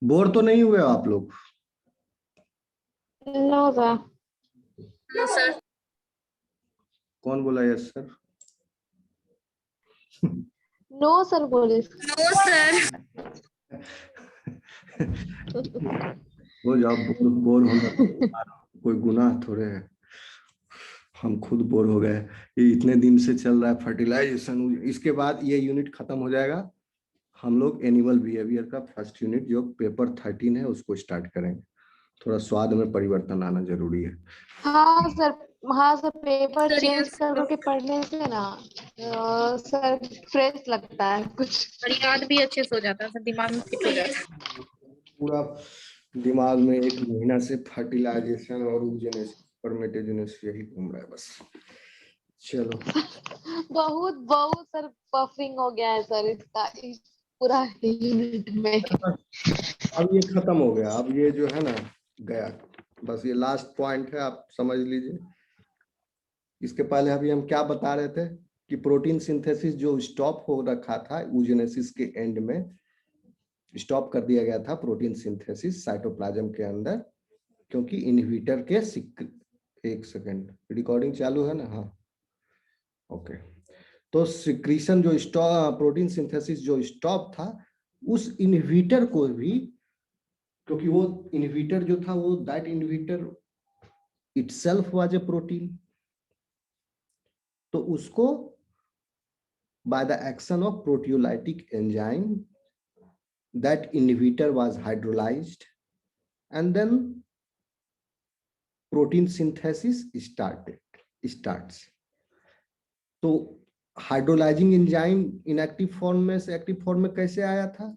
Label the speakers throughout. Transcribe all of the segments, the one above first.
Speaker 1: Bore तो नहीं हुए आप लोग?
Speaker 2: No sir.
Speaker 3: No sir.
Speaker 1: कौन बोला यस सर?
Speaker 2: नो सर बोले।
Speaker 3: No sir.
Speaker 1: हो जाओ, बोर होना कोई गुनाह थोड़े है। हम खुद बोर हो गए, ये इतने दिन से चल रहा है फर्टिलाइजेशन। इसके बाद ये यूनिट खत्म हो जाएगा, हम लोग एनिमल बिहेवियर का फर्स्ट यूनिट जो पेपर 13 है उसको स्टार्ट करेंगे। थोड़ा स्वाद में परिवर्तन आना जरूरी है।
Speaker 2: हाँ सर। हाँ sir, paper
Speaker 3: sir,
Speaker 2: change
Speaker 3: yes,
Speaker 2: करके पढ़ने से ना सर फ्रेश लगता है कुछ।
Speaker 3: और याद भी अच्छे से हो जाता है सर, दिमाग में फिट हो जाता है।
Speaker 1: पूरा दिमाग में एक महीना से फर्टिलाइजेशन और यूजेनेसिस परमेटेजेनेसिस यही घूम रहा है बस। चलो
Speaker 2: बहुत बहुत सर पफिंग हो गया है सर इसका, इस पूरा यूनिट में।
Speaker 1: अब ये खत्म हो गया, अब ये जो है ना गया, बस ये लास्ट पॉइंट है, आप समझ लीजिए। इसके पहले अभी हम क्या बता रहे थे कि प्रोटीन सिंथेसिस जो स्टॉप हो रखा था यूजेनेसिस के एंड में, स्टॉप कर दिया गया था प्रोटीन सिंथेसिस साइटोप्लाज्म के अंदर, क्योंकि इनहिबिटर के एक सेकंड, रिकॉर्डिंग चालू है ना? हाँ ओके। तो सिक्रीशन जो स्टॉप, प्रोटीन सिंथेसिस जो स्टॉप था, उस इनहिबिटर को भी, क्योंकि वो इनहिबिटर जो था वो that inhibitor itself was a protein, तो उसको by the action of proteolytic enzyme that inhibitor was hydrolyzed and then protein synthesis starts। तो हाइड्रोलाइजिंग एंजाइम इनएक्टिव फॉर्म में से एक्टिव फॉर्म में कैसे आया था?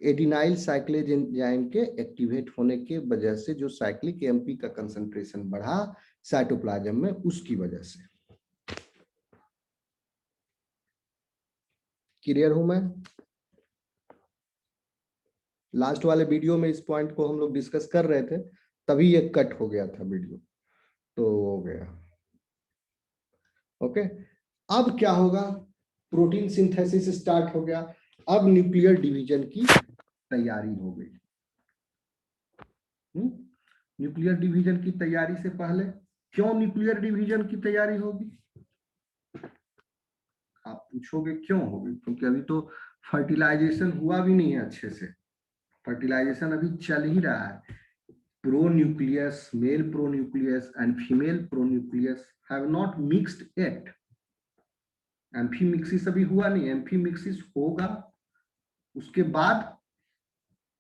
Speaker 1: एडिनाइल साइक्लेज एंजाइम के एक्टिवेट होने के वजह से जो साइक्लिक एमपी का कंसंट्रेशन बढ़ा साइटोप्लाज्म में, उसकी वजह से। क्लियर हूं मैं? लास्ट वाले वीडियो में इस पॉइंट को हम लोग डिस्कस कर रहे थे, तभी ये कट हो गया था वीडियो, तो हो गया। ओके, अब क्या होगा? प्रोटीन सिंथेसिस स्टार्ट हो गया, अब न्यूक्लियर डिवीजन की तैयारी हो गई। न्यूक्लियर डिवीजन की तैयारी से पहले, क्यों न्यूक्लियर डिवीजन की तैयारी होगी? आप पूछोगे क्यों होगी? क्योंकि अभी तो फर्टिलाइजेशन हुआ भी नहीं है अच्छे से, फर्टिलाइजेशन अभी चल ही रहा है। Pronucleus, male pronucleus and female pronucleus have not mixed yet। Amphimixis अभी हुआ नहीं, एम्फी मिक्सिस होगा, उसके बाद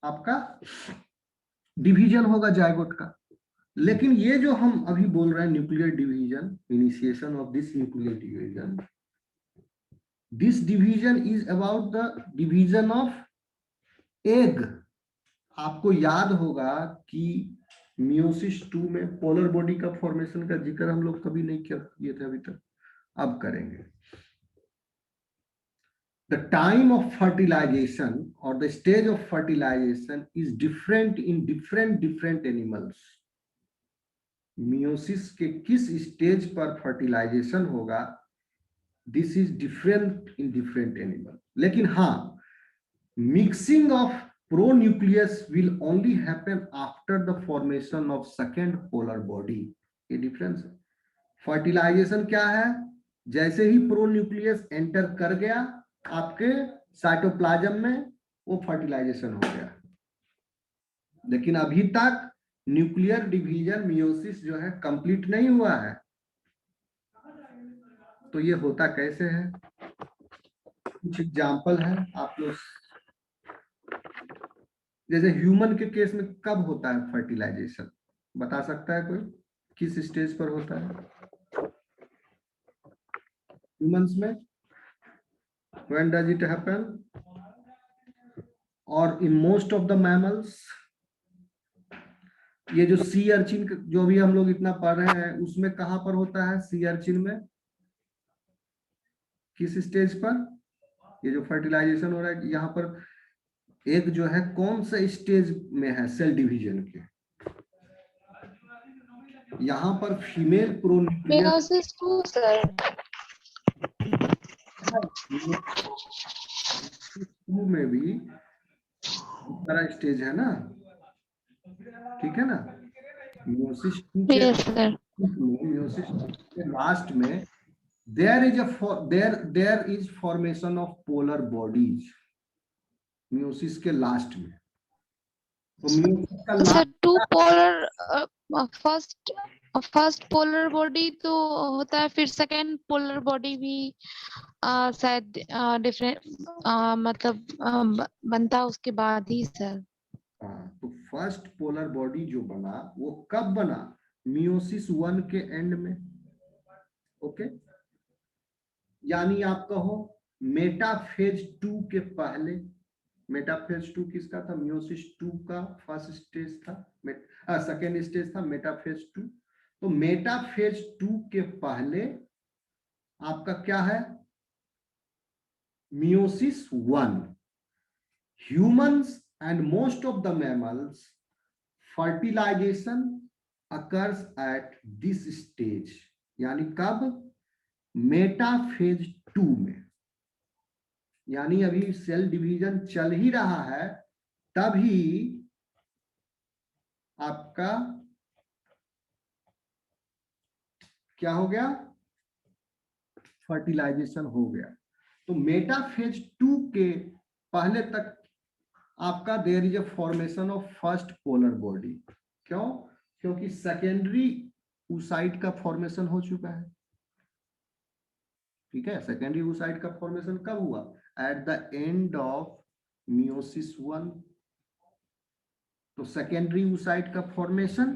Speaker 1: आपका डिवीजन होगा जायगोट का। लेकिन ये जो हम अभी बोल रहे हैं nuclear division, initiation of this nuclear division, this division is about the division of egg. आपको याद होगा कि मियोसिस 2 में पोलर बॉडी का फॉर्मेशन का जिक्र हम लोग कभी नहीं किए थे अभी तक, अब करेंगे। The time of fertilization or the stage of fertilization is different in different animals। Meiosis के किस स्टेज पर फर्टिलाइजेशन होगा, this is different in different animal. लेकिन हाँ, mixing of pronucleus will only happen after the formation of second polar body. ये difference है। Fertilisation क्या है? जैसे ही प्रोन्यूक्लियस एंटर कर गया आपके साइटोप्लाज्म में, वो फर्टिलाइजेशन हो गया। लेकिन अभी तक न्यूक्लियर डिवीजन मियोसिस जो है कंप्लीट नहीं हुआ है। तो ये होता कैसे है? कुछ एग्जांपल है आप लोग, जैसे ह्यूमन के केस में कब होता है फर्टिलाइजेशन, बता सकता है कोई? किस स्टेज पर होता है ह्यूमंस में? When does it happen? और in most of the mammals, ये जो सी अर्चिन जो भी हम लोग इतना पढ़ रहे हैं, उसमें कहां पर होता है? सी अर्चिन में किस स्टेज पर ये जो फर्टिलाइजेशन हो रहा है? यहाँ पर एक जो है कौन सा स्टेज में है सेल डिवीजन के? यहाँ पर फीमेल प्रोन्यूक्लियस में भी दूसरा स्टेज है ना, ठीक है ना। मियोसिस टू के
Speaker 2: Yes, sir.
Speaker 1: मियोसिस के लास्ट में there is formation of polar bodies meiosis के लास्ट में। तो मियोसिस का
Speaker 2: अच्छा,
Speaker 1: last
Speaker 2: two polar, first polar body तो होता है, फिर सेकंड पोलर बॉडी भी शायद डिफरेंट, मतलब बनता उसके बाद ही सर।
Speaker 1: तो फर्स्ट पोलर बॉडी जो बना वो कब बना, मियोसिस 1 के एंड में। ओके, यानी आप कहो मेटाफेज 2 के पहले। मेटाफेज 2 किसका था, मियोसिस 2 का फर्स्ट स्टेज था, सेकेंड स्टेज था मेटाफेज 2। तो मेटाफेज 2 के पहले आपका क्या है, meiosis 1। Humans and most of the mammals fertilization occurs at this stage, यानी कब, मेटाफेज 2 में। यानी अभी सेल डिवीजन चल ही रहा है, तभी आपका क्या हो गया, फर्टिलाइजेशन हो गया। तो मेटाफेज 2 के पहले तक आपका there is a formation of first polar body. क्यों, क्योंकि सेकेंडरी oocyte का फॉर्मेशन हो चुका है। ठीक है, सेकेंडरी oocyte का फॉर्मेशन कब हुआ, at the end of meiosis 1। तो सेकेंडरी oocyte का formation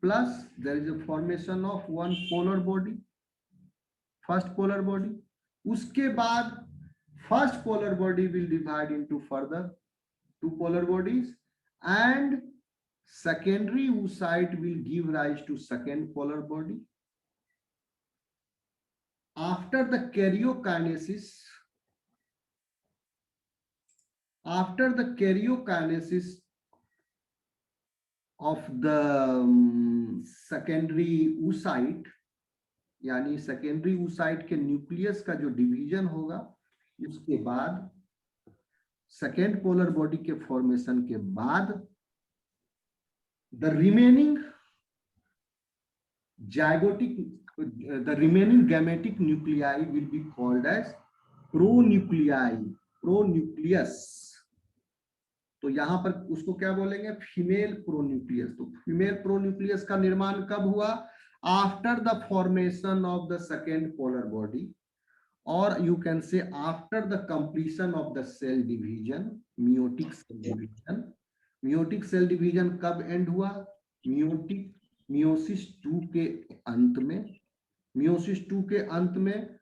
Speaker 1: plus there is a formation of one polar body, first polar body. उसके बाद first polar body will divide into further 2 polar bodies and secondary oocyte will give rise to second polar body. After the karyokinesis of the secondary oocyte, यानी secondary oocyte के nucleus का जो division होगा, उसके बाद second polar body के formation के बाद the remaining gametic nuclei will be called as pronuclei, pronucleus. तो यहां पर उसको क्या बोलेंगे, फीमेल प्रोन्यूक्लियस। तो फीमेल प्रोन्यूक्लियस का निर्माण कब हुआ, after the formation of the second polar body, और you can say after the completion of the cell division, meiotic cell division. Meiotic cell division कब एंड हुआ, मियोसिस 2 के अंत में। मियोसिस 2 के अंत में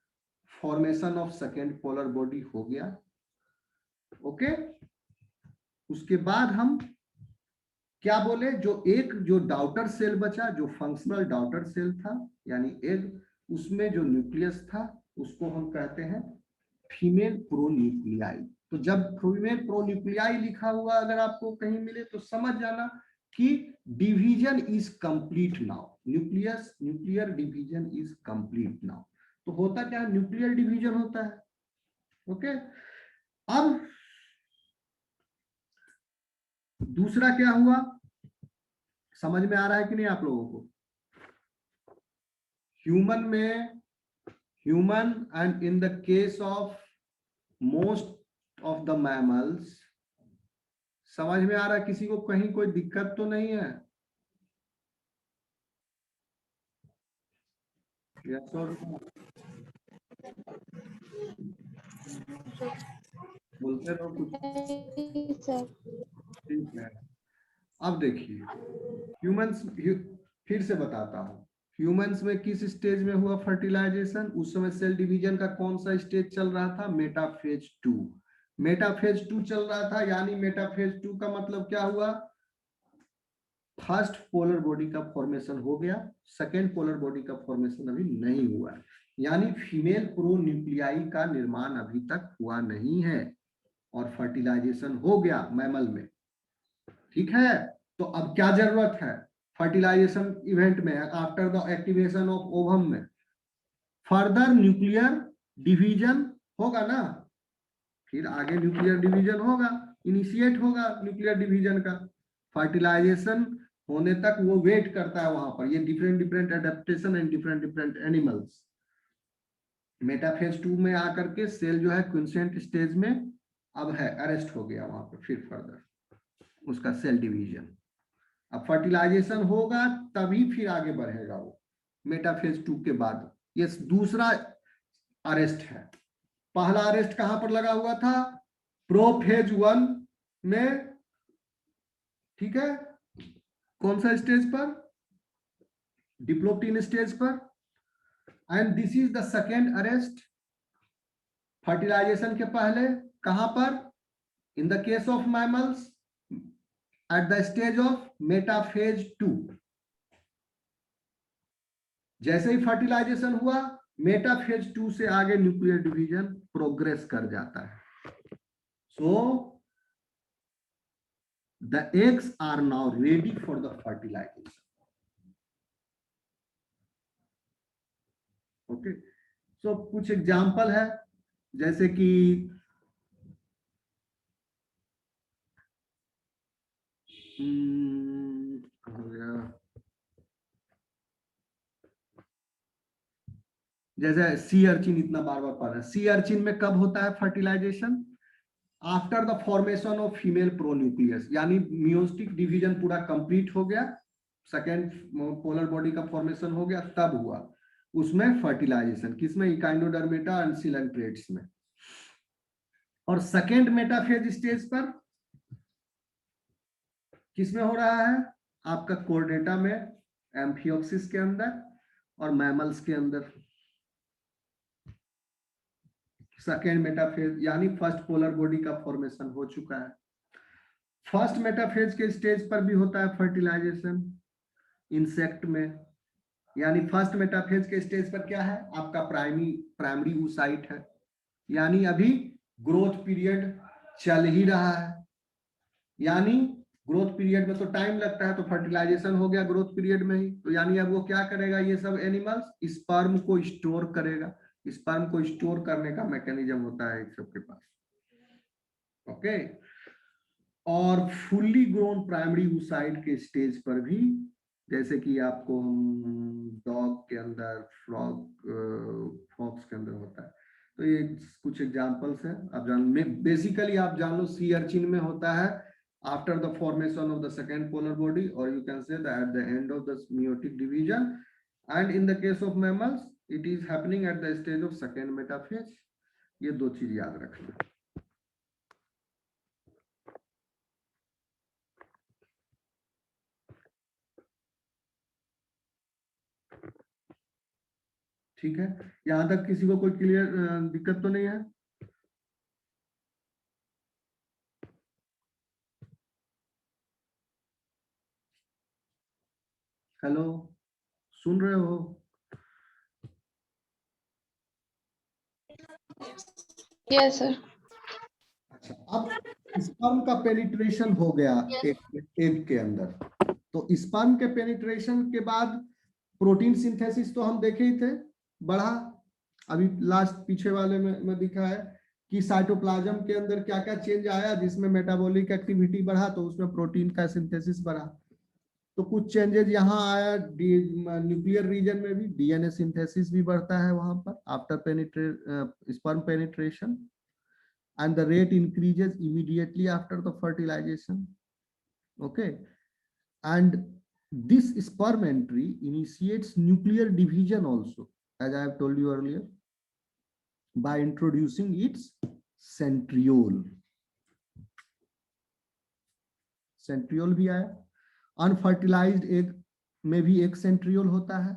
Speaker 1: formation of second polar body हो गया। ओके, उसके बाद हम क्या बोले, जो डाउटर सेल बचा, जो फंक्शनल डाउटर सेल था, यानी एग, उसमें जो न्यूक्लियस था उसको हम कहते हैं फीमेल प्रोन्यूक्लियाई। तो जब फीमेल प्रोन्यूक्लियाई लिखा हुआ अगर आपको कहीं मिले तो समझ जाना कि division is complete now, nuclear division is complete now. तो होता क्या है, न्यूक्लियर डिवीजन होता है। ओके, अब दूसरा क्या हुआ, समझ में आ रहा है कि नहीं आप लोगों को। Human and in the case of most of the mammals, समझ में आ रहा है, किसी को कहीं कोई दिक्कत तो नहीं है। यस और नो, बोलते रहो कुछ।
Speaker 2: सर,
Speaker 1: ठीक है, अब देखिए ह्यूमंस, फिर से बताता हूं, ह्यूमंस में किस स्टेज में हुआ फर्टिलाइजेशन, उस समय सेल डिवीजन का कौन सा स्टेज चल रहा था, मेटाफेज 2। मेटाफेज 2 चल रहा था, यानी मेटाफेज 2 का मतलब क्या हुआ, फर्स्ट पोलर बॉडी का फॉर्मेशन हो गया, सेकेंड पोलर बॉडी का फॉर्मेशन अभी नहीं हुआ है, यानी फीमेल प्रोन्यूक्लियाई का निर्माण अभी तक हुआ नहीं है, और फर्टिलाइजेशन हो गया मैमल में। ठीक है, तो अब क्या जरूरत है फर्टिलाइजेशन इवेंट में, after the activation of ovum में फर्दर न्यूक्लियर डिवीजन होगा ना, फिर आगे न्यूक्लियर डिवीजन होगा। इनिशिएट होगा न्यूक्लियर डिवीजन का। फर्टिलाइजेशन होने तक वो वेट करता है वहां पर। ये different different adaptation and different different animals. Metaphase 2 में आकर के सेल जो है क्विंसेंट स्टेज में अब है, अरेस्ट हो गया वहां पर। फिर फर्दर उसका सेल डिवीजन। अब फर्टिलाइजेशन होगा तभी फिर आगे बढ़ेगा वो मेटाफेज 2 के बाद। ये दूसरा अरेस्ट है। पहला अरेस्ट कहां पर लगा हुआ था? प्रोफेज 1 में, ठीक है। कौन सा स्टेज पर? डिप्लोप्टीन स्टेज पर। And this is the second arrest fertilization के पहले। कहां पर? In the case of mammals at the stage of metaphase 2। जैसे ही फर्टिलाइजेशन हुआ, मेटाफेज 2 से आगे न्यूक्लियर डिवीजन प्रोग्रेस कर जाता है। So the eggs are now ready for the fertilization. Okay, so कुछ एग्जाम्पल है, जैसे कि जैसे सी अर्चिन, इतना बार बार पढ़ रहे हैं। सी अर्चिन में कब होता है fertilization? After the formation of female pronucleus, यानी मियोस्टिक डिवीजन पूरा कंप्लीट हो गया, सेकेंड पोलर बॉडी का फॉर्मेशन हो गया, तब हुआ उसमें फर्टिलाइजेशन। किसमें? इकाइनोडर्मेटा एंड सिलेंट्रेट्स में। और सेकेंड मेटाफेज स्टेज पर किसमें हो रहा है? आपका कोर्डेटा में, एम्फियोक्सिस के अंदर और मैमल्स के अंदर। सेकेंड मेटाफेज यानी फर्स्ट पोलर बॉडी का फॉर्मेशन हो चुका है। फर्स्ट मेटाफेज के स्टेज पर भी होता है फर्टिलाइजेशन इंसेक्ट में। यानी फर्स्ट मेटाफेज के स्टेज पर क्या है? आपका प्राइमरी oocyte है, यानी अभी ग्रोथ पीरियड चल ही रहा है। यानी ग्रोथ पीरियड में तो टाइम लगता है, तो फर्टिलाइजेशन हो गया ग्रोथ पीरियड में ही। तो यानी अब वो क्या करेगा? ये सब एनिमल्स स्पर्म को स्टोर करेगा। स्पर्म को स्टोर करने का मैकेनिज्म होता है सबके पास। ओके, और फुल्ली ग्रोन प्राइमरी oocyte के स्टेज पर भी, जैसे कि आपको डॉग के अंदर, फॉक्स के अंदर होता है। तो ये कुछ एग्जांपल्स हैं। आप जान, बेसिकली आप जान लो सी अर्चिन में होता है after the formation of the second polar body, or you can say that at the end of the meiotic division, and in the case of mammals it is happening at the stage of second metaphase. ये दो चीज याद रखना। ठीक है, यहां तक किसी को कोई क्लियर दिक्कत तो नहीं है? हेलो, सुन रहे हो?
Speaker 2: Yes sir.
Speaker 1: अच्छा, अब स्पर्म का पेनिट्रेशन हो गया एग के अंदर। तो स्पर्म के पेनिट्रेशन के बाद प्रोटीन सिंथेसिस तो हम देखे ही थे, बढ़ा। अभी लास्ट पीछे वाले में दिखा है कि साइटोप्लाज्म के अंदर क्या क्या चेंज आया, जिसमें मेटाबॉलिक एक्टिविटी बढ़ा, तो उसमें प्रोटीन का सिंथेसिस बढ़ा। तो कुछ चेंजेस यहाँ आया। न्यूक्लियर रीजन में भी डीएनए सिंथेसिस भी बढ़ता है वहां पर after sperm penetration, and the rate increases immediately after the fertilization. Okay, and this sperm entry initiates nuclear division also, as I have told you earlier, by introducing its centriole. Centriole भी आया। Unfertilised egg में भी एक centriole होता है,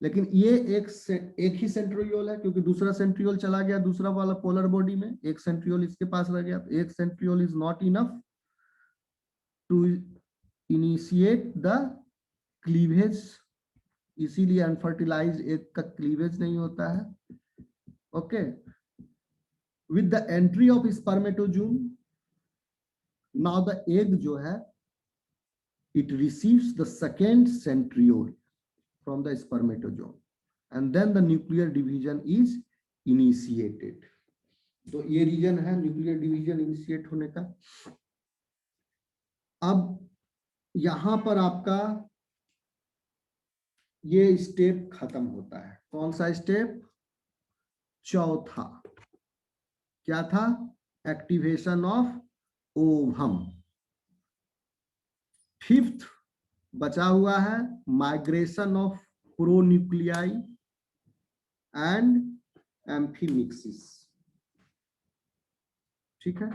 Speaker 1: लेकिन ये एक ही सेंट्रियोल है, क्योंकि दूसरा सेंट्रियोल चला गया दूसरा वाला पोलर बॉडी में, एक सेंट्रियोल इसके पास रह गया। एक centriole is not enough to initiate the cleavage, इसीलिए अनफर्टिलाइज्ड एग का क्लीवेज नहीं होता है। Okay, with the entry of spermatozoon, now the egg जो है it receives the second centriole from the spermatozoo, and then the nuclear division is initiated. तो ये reason है न्यूक्लियर डिवीजन इनिशिएट होने का। अब यहां पर आपका ये स्टेप खत्म होता है। कौन सा स्टेप? चौथा। क्या था? Activation of ovum. फिफ्थ बचा हुआ है migration of pronuclei and amphimixis. ठीक है,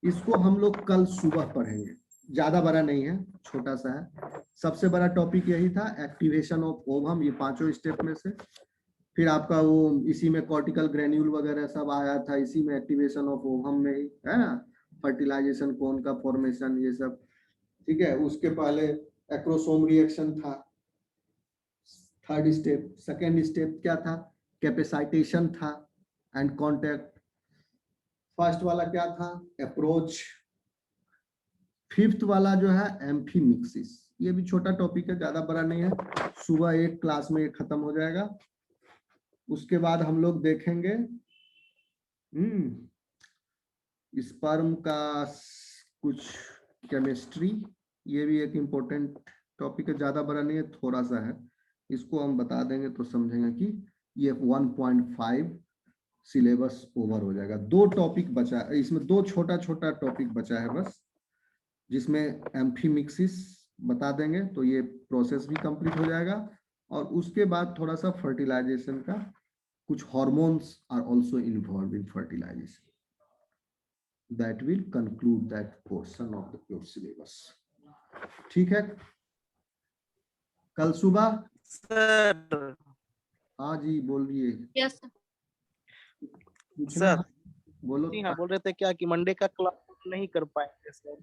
Speaker 1: इसको हम लोग कल सुबह पढ़ेंगे, ज्यादा बड़ा नहीं है, छोटा सा है। सबसे बड़ा टॉपिक यही था, एक्टिवेशन ऑफ ओवम, ये पांचों स्टेप में से। फिर आपका वो इसी में कॉर्टिकल ग्रेन्यूल वगैरह सब आया था, इसी में एक्टिवेशन ऑफ ओवम में ही है ना, फर्टिलाइजेशन, कोन का फॉर्मेशन, ये सब। ठीक है, उसके पहले एक्रोसोम रिएक्शन था, थर्ड स्टेप। सेकेंड स्टेप क्या था? कैपेसाइटेशन था एंड कॉन्टैक्ट। फर्स्ट वाला क्या था? अप्रोच। फिफ्थ वाला जो है एम्फीमिक्सिस, ये भी छोटा टॉपिक है, ज्यादा बड़ा नहीं है, सुबह एक क्लास में ये खत्म हो जाएगा। उसके बाद हम लोग देखेंगे स्पर्म का कुछ केमिस्ट्री, ये भी एक इम्पोर्टेंट टॉपिक है, ज्यादा बड़ा नहीं है, थोड़ा सा है, इसको हम बता देंगे तो समझेंगे कि ये 1.5 सिलेबस ओवर हो जाएगा। दो टॉपिक बचा है इसमें, दो छोटा छोटा टॉपिक बचा है बस, जिसमें एम्फीमिक्सिस बता देंगे तो ये प्रोसेस भी कंप्लीट हो जाएगा। और उसके बाद थोड़ा सा फर्टिलाइजेशन का, कुछ hormones are also involve in fertilization, that will conclude that portion of the pure syllabus. ठीक है, कल सुबह।
Speaker 4: सर।
Speaker 1: हाँ जी, बोलिए।
Speaker 3: यस
Speaker 1: पूछना है? बोलो।
Speaker 4: जी हाँ, बोल रहे थे क्या कि मंडे का क्लास नहीं कर पाएंगे सर,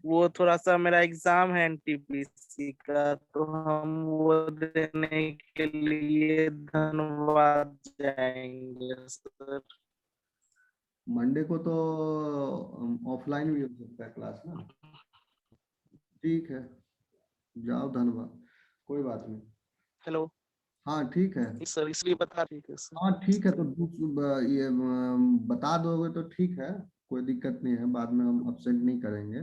Speaker 4: वो थोड़ा सा मेरा एग्जाम है एनटीपीसी का, तो हम वो देने के लिए धन्यवाद जाएंगे सर।
Speaker 1: मंडे को तो ऑफलाइन भी हो सकता है क्लास ना। ठीक है, जाओ धन्यवाद, कोई बात नहीं।
Speaker 4: हेलो।
Speaker 1: हाँ ठीक है
Speaker 4: सर, इसलिए बता, ठीक है सर।
Speaker 1: हाँ ठीक है, तो ये बता दोगे तो ठीक है, कोई दिक्कत नहीं है, बाद में हम अब्सेंट नहीं करेंगे,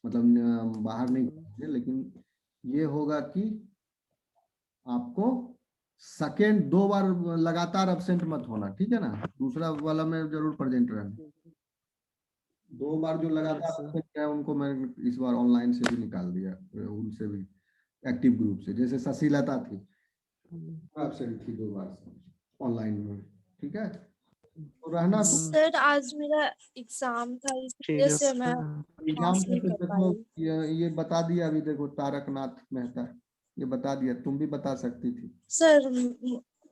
Speaker 1: मतलब बाहर नहीं करेंगे, लेकिन ये होगा कि आपको सेकेंड 2 बार लगातार अब्सेंट मत होना, ठीक है ना, दूसरा वाला में जरूर प्रेजेंट रहना। 2 बार जो लगातार absent है उनको मैं इस बार ऑनलाइन से भी निकाल दिया, उनसे भी एक्टिव ग्रुप से, जैसे ससीलता थी एब्सेंट थी 2 बार ऑनलाइन में, ठीक है, तो रहना। तो
Speaker 5: सर आज मेरा एग्जाम था, इसलिए से मैं
Speaker 1: एग्जाम
Speaker 5: पास
Speaker 1: में
Speaker 5: नहीं
Speaker 1: तो
Speaker 5: कर
Speaker 1: देखो
Speaker 5: पाई।
Speaker 1: ये बता दिया अभी, देखो तारकनाथ मेहता, ये बता दिया, तुम भी बता सकती थी।
Speaker 5: सर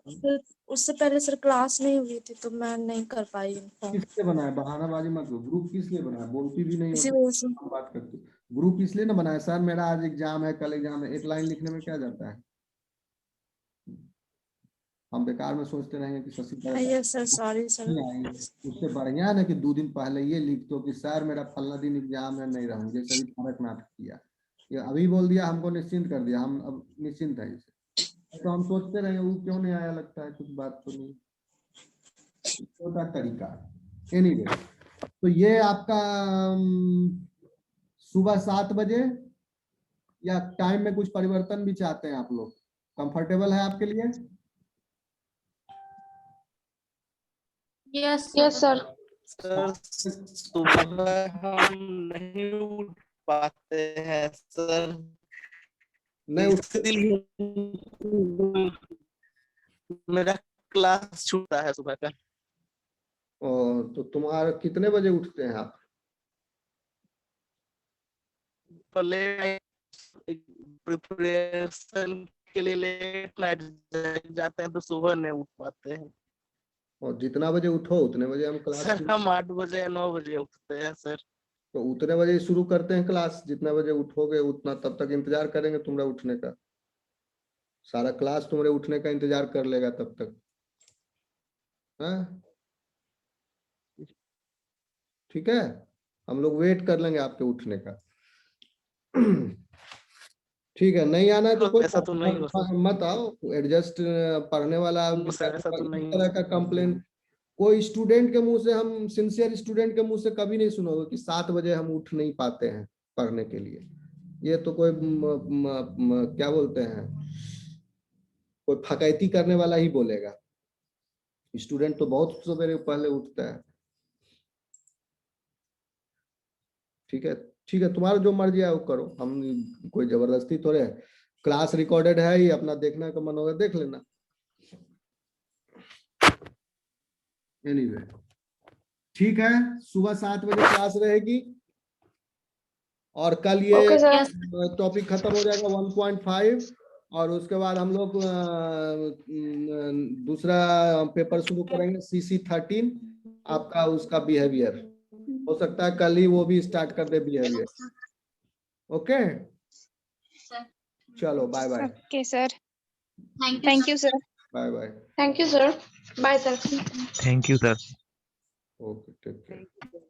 Speaker 5: फिर उससे पहले सर क्लास नहीं हुई थी तो मैं नहीं कर पाई इन्फॉर्म,
Speaker 1: किससे बनाया? बहानाबाजी मत करो, ग्रुप किस लिए बनाया? बोलती भी नहीं हो
Speaker 5: इसी
Speaker 1: तो
Speaker 5: वजह से।
Speaker 1: हम बात करते। ग्रुप इसलिए ना बनाया, सर मेरा आज एग्जाम है, कल एग्जाम है, एक लाइन लिखने में क्या जाता है? हम बेकार में सोचते रहेंगे कि Shashi
Speaker 5: yes sir, sorry sir.
Speaker 1: नहीं आएंगे, उससे बढ़िया है ना कि 2 दिन पहले ये लिख दो कि सर मेरा फलना दिन एग्जाम है, नहीं रहूंगे, सभी तारकनाथ किया, ये अभी बोल दिया, हमको निश्चिंत कर दिया, हम अब निश्चिंत है इसे, तो हम सोचते रहे वो क्यों नहीं आया, लगता है कुछ बात तो नहीं, छोटा तरीका। एनीवे, तो ये आपका सुबह 7 बजे, या टाइम में कुछ परिवर्तन भी चाहते हैं आप लोग? कंफर्टेबल है आपके लिए?
Speaker 3: Yes
Speaker 2: sir.
Speaker 4: सर, सुबह हम नहीं उठ पाते हैं सर,
Speaker 1: नहीं
Speaker 4: इसलिए मेरा क्लास छूटा है सुबह का।
Speaker 1: तो तुम्हारा कितने बजे उठते हैं आप?
Speaker 4: पहले प्रिपरेशन के लिए लेट नाइट जाते हैं तो सुबह नहीं उठ पाते हैं
Speaker 1: और जितना बजे उठो उतने बजे हम क्लास
Speaker 4: सर। हम 8 बजे या 9 बजे उठते हैं सर।
Speaker 1: तो उतने बजे शुरू करते हैं क्लास, जितना बजे उठोगे उतना, तब तक इंतजार करेंगे तुम्हारे उठने का, सारा क्लास तुम्हारे उठने का इंतजार कर लेगा तब तक, हाँ ठीक है, हम लोग वेट कर लेंगे आपके उठने का। ठीक है, नहीं आना है तो कोई
Speaker 4: ऐसा तो नहीं हो सकता
Speaker 1: मत आओ, एडजस्ट, पढ़ने वाला
Speaker 4: सर, ऐसा तो
Speaker 1: इस
Speaker 4: नहीं
Speaker 1: तरह का कंप्लेंट कोई स्टूडेंट के मुंह से, हम सिंसियर स्टूडेंट के मुंह से कभी नहीं सुनोगे कि 7 बजे हम उठ नहीं पाते हैं पढ़ने के लिए। ये तो कोई क्या बोलते हैं, कोई फकैती करने वाला ही बोलेगा। स्टूडेंट तो बहुत सवेरे पहले उठता है। ठीक है, ठीक है, तुम्हारा जो मर्जी है वो करो, हम कोई जबरदस्ती थोड़े है। क्लास रिकॉर्डेड है, ये अपना देखने का मन होगा देख लेना। एनीवे, ठीक है, सुबह 7 बजे क्लास रहेगी और कल ये
Speaker 5: ओके सर।
Speaker 1: टॉपिक खत्म हो जाएगा 1.5 और उसके बाद हम लोग दूसरा पेपर शुरू करेंगे CC13 आपका, उसका बिहेवियर। हो सकता है कल ही वो भी स्टार्ट कर दे बिहेवियर। ओके, चलो bye bye.
Speaker 5: Okay sir, thank you sir.
Speaker 1: Bye bye.
Speaker 2: Thank you sir, bye sir.
Speaker 6: Thank you sir.
Speaker 1: Okay, take care.